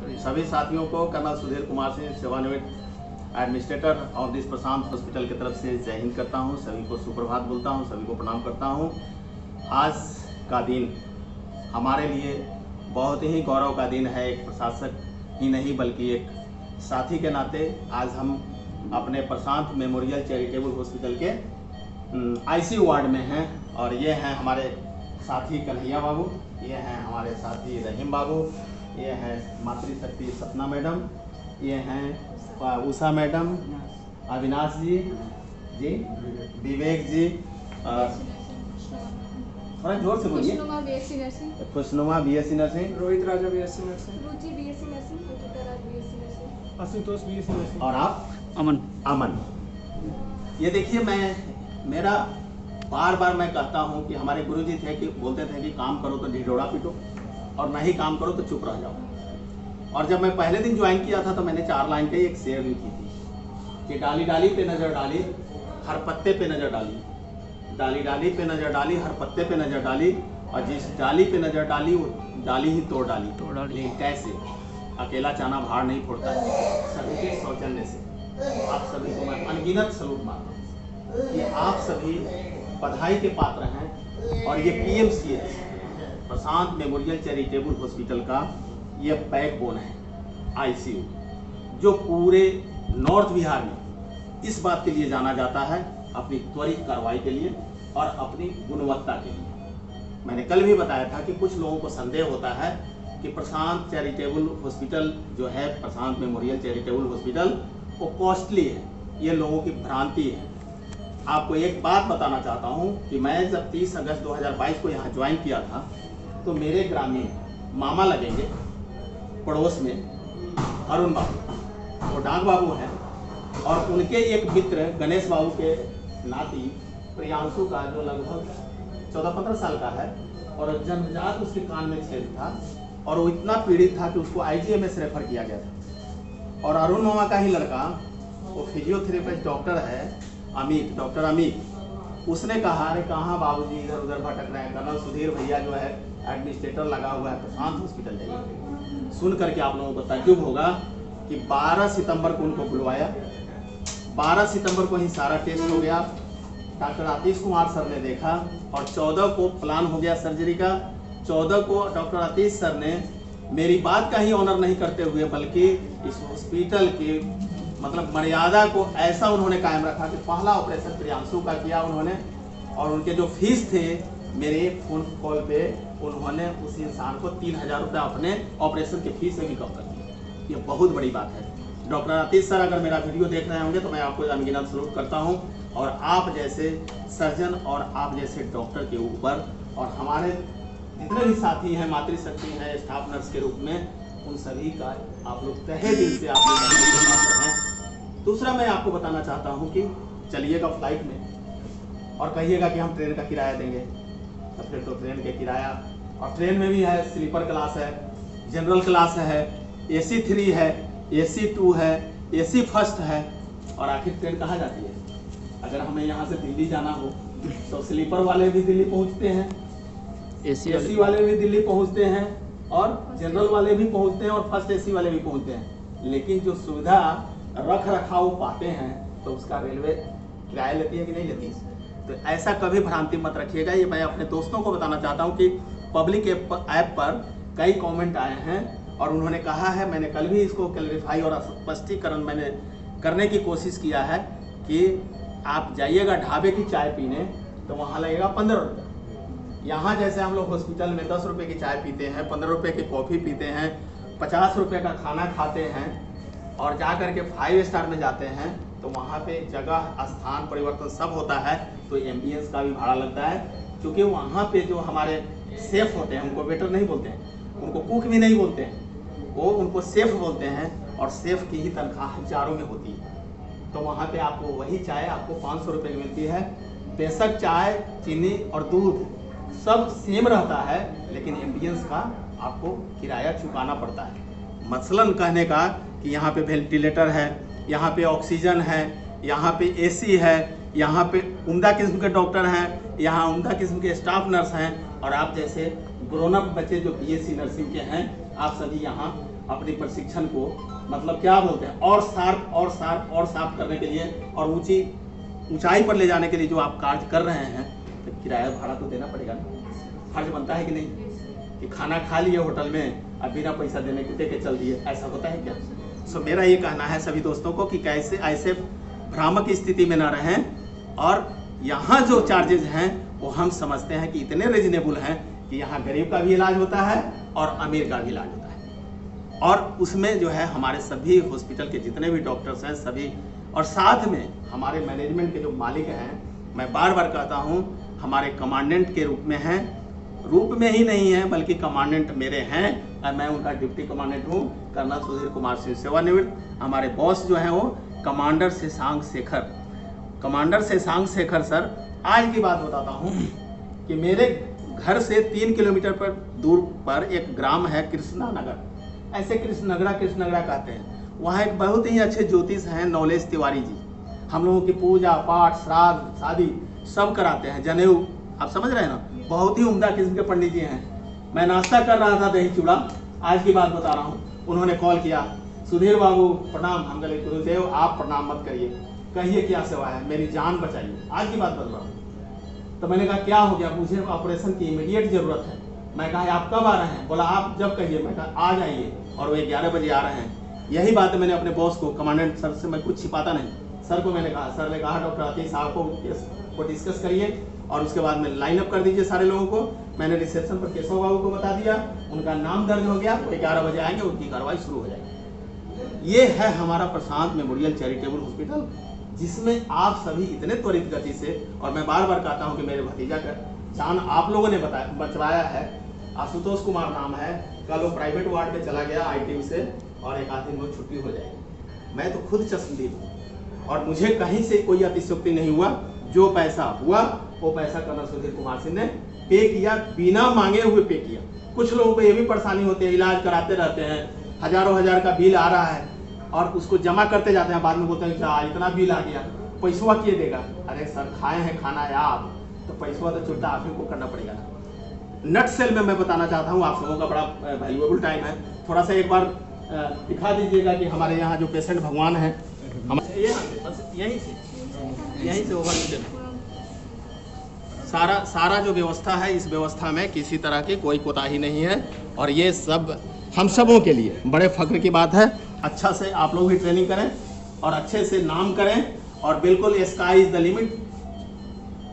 सभी साथियों को कर्नल सुधीर कुमार सिंह, सेवानिवृत्त administrator of this Prashant hospital की तरफ से जय हिंद करता हूं। सभी को सुप्रभात बोलता हूं, सभी को प्रणाम करता हूं। आज का दिन हमारे लिए बहुत ही गौरव का दिन है। एक प्रशासक ही नहीं बल्कि एक साथी के नाते आज हम अपने प्रशांत मेमोरियल चैरिटेबल हॉस्पिटल के आईसीयू वार्ड में हैं। और ये हैं हमारे साथी कन्हैया बाबू, ये हैं हमारे साथी रहीम बाबू, ये हैं मातृशक्ति सपना मैडम, ये हैं उषा मैडम, अविनाश जी, विवेक जी, थोड़ा जोर से बोलिए। Khushnuma BSc nursing, Rohit Raja BSc nursing, Ruchi BSc nursing, Ruchita Raj BSc nursing, Ashutosh BSc nursing और आप अमन। ये देखिए, मेरा बार बार मैं कहता हूँ कि हमारे गुरुजी थे कि बोलते थे कि काम करो तो ढिढोरा पीटो और नहीं काम करो तो चुप रह जाओ। और जब मैं पहले दिन ज्वाइन किया था तो मैंने 4 लाइन के एक शेर लिखी थी कि डाली डाली पे नजर डाली, हर पत्ते पे नजर डाली, डाली डाली पे नजर डाली, हर पत्ते पे नजर डाली, और जिस डाली पे नजर डाली वो डाली ही तोड़ डाली। लेकिन कैसे? अकेला चाना भार नहीं फोड़ता है, सभी के सौजन्य से। आप सभी को मैं अनगिनत सलूट मारता हूँ कि आप सभी बधाई के पात्र हैं। और ये पीएमसीएच प्रशांत मेमोरियल चैरिटेबल हॉस्पिटल का ये बैकबोन है, आईसीयू, जो पूरे नॉर्थ बिहार में इस बात के लिए जाना जाता है, अपनी त्वरित कार्रवाई के लिए और अपनी गुणवत्ता के लिए। मैंने कल भी बताया था कि कुछ लोगों को संदेह होता है कि प्रशांत चैरिटेबल हॉस्पिटल जो है, प्रशांत मेमोरियल चैरिटेबल हॉस्पिटल, वो कॉस्टली है। ये लोगों की भ्रांति है। आपको एक बात बताना चाहता हूँ कि मैं जब 30 अगस्त 2022 को यहाँ ज्वाइन किया था तो मेरे ग्रामीण मामा लगेंगे पड़ोस में अरुण बाबू, वो डाक बाबू हैं, और उनके एक मित्र गणेश बाबू के नाती प्रियांशु का, जो लगभग 14-15 साल का है, और जन्मजात उसके कान में छेद था और वो इतना पीड़ित था कि उसको आईजीएमएस रेफर किया गया था। और अरुण मामा का ही लड़का, वो फिजियोथेरेपिस्ट डॉक्टर है, अमित, डॉक्टर अमित, उसने कहा अरे कहाँ बाबूजी इधर उधर भटक रहे हैं, कर्नल सुधीर भैया जो है एडमिनिस्ट्रेटर लगा हुआ है, प्रशांत हॉस्पिटल जाइए। सुन करके आप लोगों को ताज्जुब होगा कि 12 सितंबर को उनको बुलवाया, 12 सितंबर को ही सारा टेस्ट हो गया, डॉक्टर आतिश कुमार सर ने देखा, और 14 को प्लान हो गया सर्जरी का। 14 को डॉक्टर आतिश सर ने मेरी बात का ही ऑनर नहीं करते हुए बल्कि इस हॉस्पिटल की मतलब मर्यादा को ऐसा उन्होंने कायम रखा कि पहला ऑपरेशन प्रियांशु का किया उन्होंने, और उनके जो फीस थे मेरे फोन कॉल पे उन्होंने उस इंसान को 3000 रुपये अपने ऑपरेशन के फीस से भी कम कर दिया। ये बहुत बड़ी बात है। डॉक्टर आतिश सर अगर मेरा वीडियो देख रहे होंगे तो मैं आपको अनगिनत सलूट करता हूँ। और आप जैसे सर्जन और आप जैसे डॉक्टर के ऊपर और हमारे जितने भी साथी हैं, मातृशक्ति हैं, स्टाफ नर्स के रूप में, उन सभी का आप लोग तहे दिल से आप लोग हैं। दूसरा मैं आपको बताना चाहता हूँ कि चलिएगा फ्लाइट में और कहिएगा कि हम ट्रेन का किराया देंगे, तो फिर तो ट्रेन के किराया, और ट्रेन में भी है, स्लीपर क्लास है, जनरल क्लास है, AC 3 है, AC 2 है, AC फर्स्ट है, और आखिर ट्रेन कहाँ जाती है? अगर हमें यहाँ से दिल्ली जाना हो तो स्लीपर वाले भी दिल्ली पहुँचते हैं, AC वाले भी दिल्ली पहुँचते हैं, और जनरल वाले भी पहुँचते हैं, और फर्स्ट AC वाले भी पहुँचते हैं। लेकिन जो सुविधा रख रखाव पाते हैं तो उसका रेलवे किराया लेती है कि नहीं लेती है? तो ऐसा कभी भ्रांति मत रखिएगा। ये मैं अपने दोस्तों को बताना चाहता हूँ कि पब्लिक ऐप पर कई कमेंट आए हैं और उन्होंने कहा है, मैंने कल भी इसको क्लैरिफाई और स्पष्टीकरण मैंने करने की कोशिश किया है कि आप जाइएगा ढाबे की चाय पीने तो वहाँ लगेगा 15 रुपये। यहाँ जैसे हम लोग हॉस्पिटल में 10 रुपये की चाय पीते हैं, 15 रुपये की कॉफ़ी पीते हैं, 50 रुपये का खाना खाते हैं, और जा करके 5 स्टार में जाते हैं, तो वहाँ पे जगह स्थान परिवर्तन सब होता है, तो एम्बियंस का भी भाड़ा लगता है। क्योंकि वहाँ पे जो हमारे सेफ होते हैं, उनको वेटर नहीं बोलते हैं, उनको कुक भी नहीं बोलते हैं, वो उनको सेफ बोलते हैं, और सेफ की ही तनख्वाह हजारों में होती है। तो वहाँ पे आपको वही चाय आपको 500 रुपये की मिलती है। बेशक चाय, चीनी और दूध सब सेम रहता है, लेकिन एम्बियंस का आपको किराया चुकाना पड़ता है। मसलन कहने का कि यहाँ पे वेंटिलेटर है, यहाँ पे ऑक्सीजन है, यहाँ पे AC है, यहाँ पे उम्दा किस्म के डॉक्टर हैं, यहाँ उम्दा किस्म के स्टाफ नर्स हैं, और आप जैसे ग्रोन अप बच्चे जो BSc नर्सिंग के हैं, आप सभी यहाँ अपनी प्रशिक्षण को मतलब क्या बोलते हैं और शार्प और शार्प और शार्प करने के लिए और ऊंचाई पर ले जाने के लिए जो आप कार्य कर रहे हैं, तो किराया भाड़ा तो देना पड़ेगा ना, फर्ज बनता है कि नहीं कि खाना खा लिए होटल में अब बिना पैसा देने के दे के चल दिए, ऐसा होता है क्या? सो मेरा ये कहना है सभी दोस्तों को कि कैसे ऐसे भ्रामक स्थिति में ना रहें और यहाँ जो चार्जेज हैं वो हम समझते हैं कि इतने रिजनेबल हैं कि यहाँ गरीब का भी इलाज होता है और अमीर का भी इलाज होता है, और उसमें जो है हमारे सभी हॉस्पिटल के जितने भी डॉक्टर्स हैं सभी, और साथ में हमारे मैनेजमेंट के जो मालिक हैं, मैं बार बार कहता हूँ हमारे कमांडेंट के रूप में हैं, रूप में ही नहीं है बल्कि कमांडेंट मेरे हैं और मैं उनका डिप्टी कमांडेंट हूँ, कर्नल सुधीर कुमार सिंह सेवानिवृत्त। हमारे बॉस जो हैं वो commander Shashank Shekhar, commander Shashank Shekhar sir. आज की बात बताता हूँ कि मेरे घर से 3 किलोमीटर पर दूर पर एक ग्राम है कृष्णा नगर, ऐसे कृष्णनगरा कहते हैं। वहाँ एक बहुत ही अच्छे ज्योतिष हैं नौलेश तिवारी जी, हम लोगों की पूजा पाठ श्राद्ध शादी सब कराते हैं, जनेऊ, आप समझ रहे हैं ना, बहुत ही उम्दा किस्म के पंडित जी हैं। मैं नाश्ता कर रहा था दही चूड़ा, आज की बात बता रहा हूँ, उन्होंने कॉल किया, सुधीर बाबू प्रणाम। हम कहे गुरुदेव आप प्रणाम मत करिए, कहिए क्या सेवा है, मेरी जान बचाइए, आज की बात बता रहा हूँ। तो मैंने कहा क्या हो गया, मुझे ऑपरेशन की इमीडिएट जरूरत है। मैं कहा आप कब आ रहे हैं? बोला आप जब कहिए। मैं कहा आ जाइए, और वे 11 बजे आ रहे हैं। यही बात मैंने अपने बॉस को, कमांडेंट सर से मैं कुछ छिपाता नहीं, सर को मैंने कहा, सर ने कहा डॉक्टर आतिश साहब को डिस्कस करिए और उसके बाद में लाइन अप कर दीजिए सारे लोगों को। मैंने रिसेप्शन पर केशव बाबू को बता दिया, उनका नाम दर्ज हो गया, वो 11 बजे आएंगे, उनकी कार्रवाई शुरू हो जाएगी। ये है हमारा प्रशांत मेमोरियल चैरिटेबल हॉस्पिटल, जिसमें आप सभी इतने त्वरित गति से, और मैं बार बार कहता हूँ कि मेरे भतीजा का जान आप लोगों ने बचवाया है, आशुतोष कुमार नाम है, कल वो प्राइवेट वार्ड में चला गया ITU से, और एक आध दिन में छुट्टी हो जाएगी। मैं तो खुद चश्मदीद हूँ और मुझे कहीं से कोई अतिशयोक्ति नहीं हुआ, जो पैसा हुआ वो पैसा कर्नल सुधीर कुमार सिंह ने पे किया, बिना मांगे हुए पे किया। कुछ लोगों को ये भी परेशानी होती है, इलाज कराते रहते हैं, हजारों हजार का बिल आ रहा है और उसको जमा करते जाते हैं, बाद में बोलते हैं क्या इतना बिल आ गया, पैसवा किए देगा? अरे सर खाए हैं खाना है आप, तो पैसवा तो चुट्टा आप ही को करना पड़ेगा ना। नट सेल में मैं बताना चाहता हूँ, आप लोगों का बड़ा वैल्यूएबल टाइम है, थोड़ा सा एक बार दिखा दीजिएगा कि हमारे यहाँ जो पेशेंट भगवान है, हम यहीं से ओवर सारा जो व्यवस्था है, इस व्यवस्था में किसी तरह की कोई कोताही नहीं है, और ये सब हम सबों के लिए बड़े फख्र की बात है। अच्छा से आप लोग भी ट्रेनिंग करें और अच्छे से नाम करें, और बिल्कुल स्काई इज द लिमिट,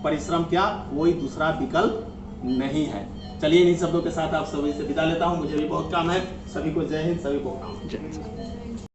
परिश्रम क्या कोई दूसरा विकल्प नहीं है। चलिए इन्हीं शब्दों के साथ आप सभी से विदा लेता हूं, मुझे भी बहुत काम है। सभी को जय हिंद, सभी को प्रणाम।